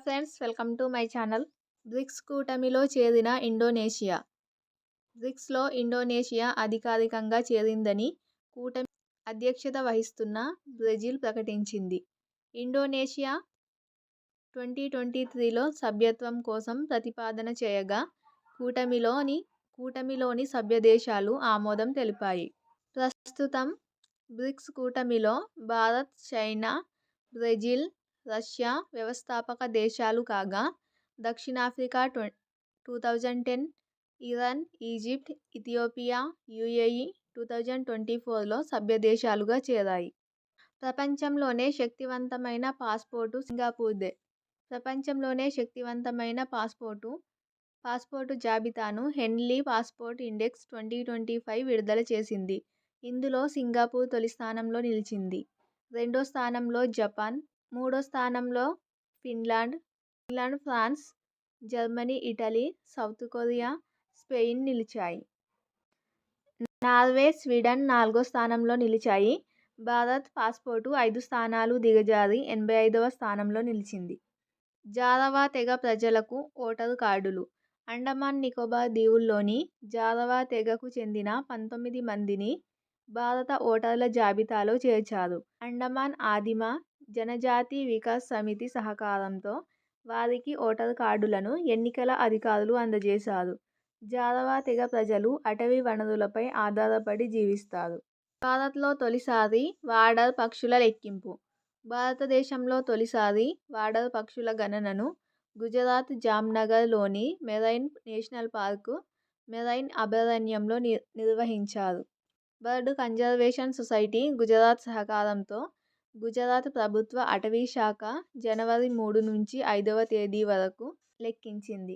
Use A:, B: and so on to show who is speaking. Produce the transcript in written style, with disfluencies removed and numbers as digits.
A: Friends, welcome to my channel. BRICS కూటమిలో చేరిన Indonesia. బ్రిక్స్లో Indonesia అధికారికంగా చేరిందని కూటమి అధ్యక్షత వహిస్తున్న బ్రెజిల్ ప్రకటించింది. ఇండోనేషియా 2023లో సభ్యత్వం కోసం ప్రతిపాదన చేయగా కూటమిలోని సభ్యదేశాలు ఆమోదం తెలిపాయి. ప్రస్తుతం బ్రిక్స్ కూటమిలో భారత్, చైనా, బ్రెజిల్, రష్యా వ్యవస్థాపక దేశాలు కాగా, దక్షిణాఫ్రికా 2010, ఇరాన్, ఈజిప్ట్, ఇథియోపియా, యుఏఈ 2024లో సభ్యదేశాలుగా చేరాయి. ప్రపంచంలోనే శక్తివంతమైన పాస్పోర్టు సింగపూర్దే. ప్రపంచంలోనే శక్తివంతమైన పాస్పోర్టు జాబితాను హెన్లీ పాస్పోర్ట్ ఇండెక్స్ 2025 విడుదల చేసింది. ఇందులో సింగపూర్ తొలి స్థానంలో నిలిచింది. రెండో స్థానంలో జపాన్, మూడో స్థానంలో Finland, France, Germany, Italy, South Korea, Spain నిలిచాయి. నార్వే, స్వీడన్ నాలుగో స్థానంలో నిలిచాయి. భారత్ పాస్పోర్టు 5 స్థానాలు దిగజారి 85వ స్థానంలో నిలిచింది. జారవా తెగ ప్రజలకు ఓటరు కార్డులు. అండమాన్ నికోబార్ దీవుల్లోని జారవా తెగకు చెందిన 19 మందిని భారత ఓటర్ల జాబితాలో చేర్చారు. అండమాన్ ఆదిమ జనజాతి వికాస్ సమితి సహకారంతో వారికి ఓటరు కార్డులను ఎన్నికల అధికారులు అందజేశారు. జారవా తెగ ప్రజలు అటవీ వనరులపై ఆధారపడి జీవిస్తారు. భారత్లో తొలిసారి వాడర్ పక్షుల లెక్కింపు. భారతదేశంలో తొలిసారి వాడర్ పక్షుల గణనను గుజరాత్ జామ్నగర్లోని మెరైన్ నేషనల్ పార్కు, మెరైన్ అభయారణ్యంలో నిర్వహించారు. బర్డ్ కన్జర్వేషన్ సొసైటీ గుజరాత్ సహకారంతో గుజరాత్ ప్రభుత్వ అటవీ శాఖ జనవరి 3 నుంచి 5వ తేదీ వరకు లెక్కించింది.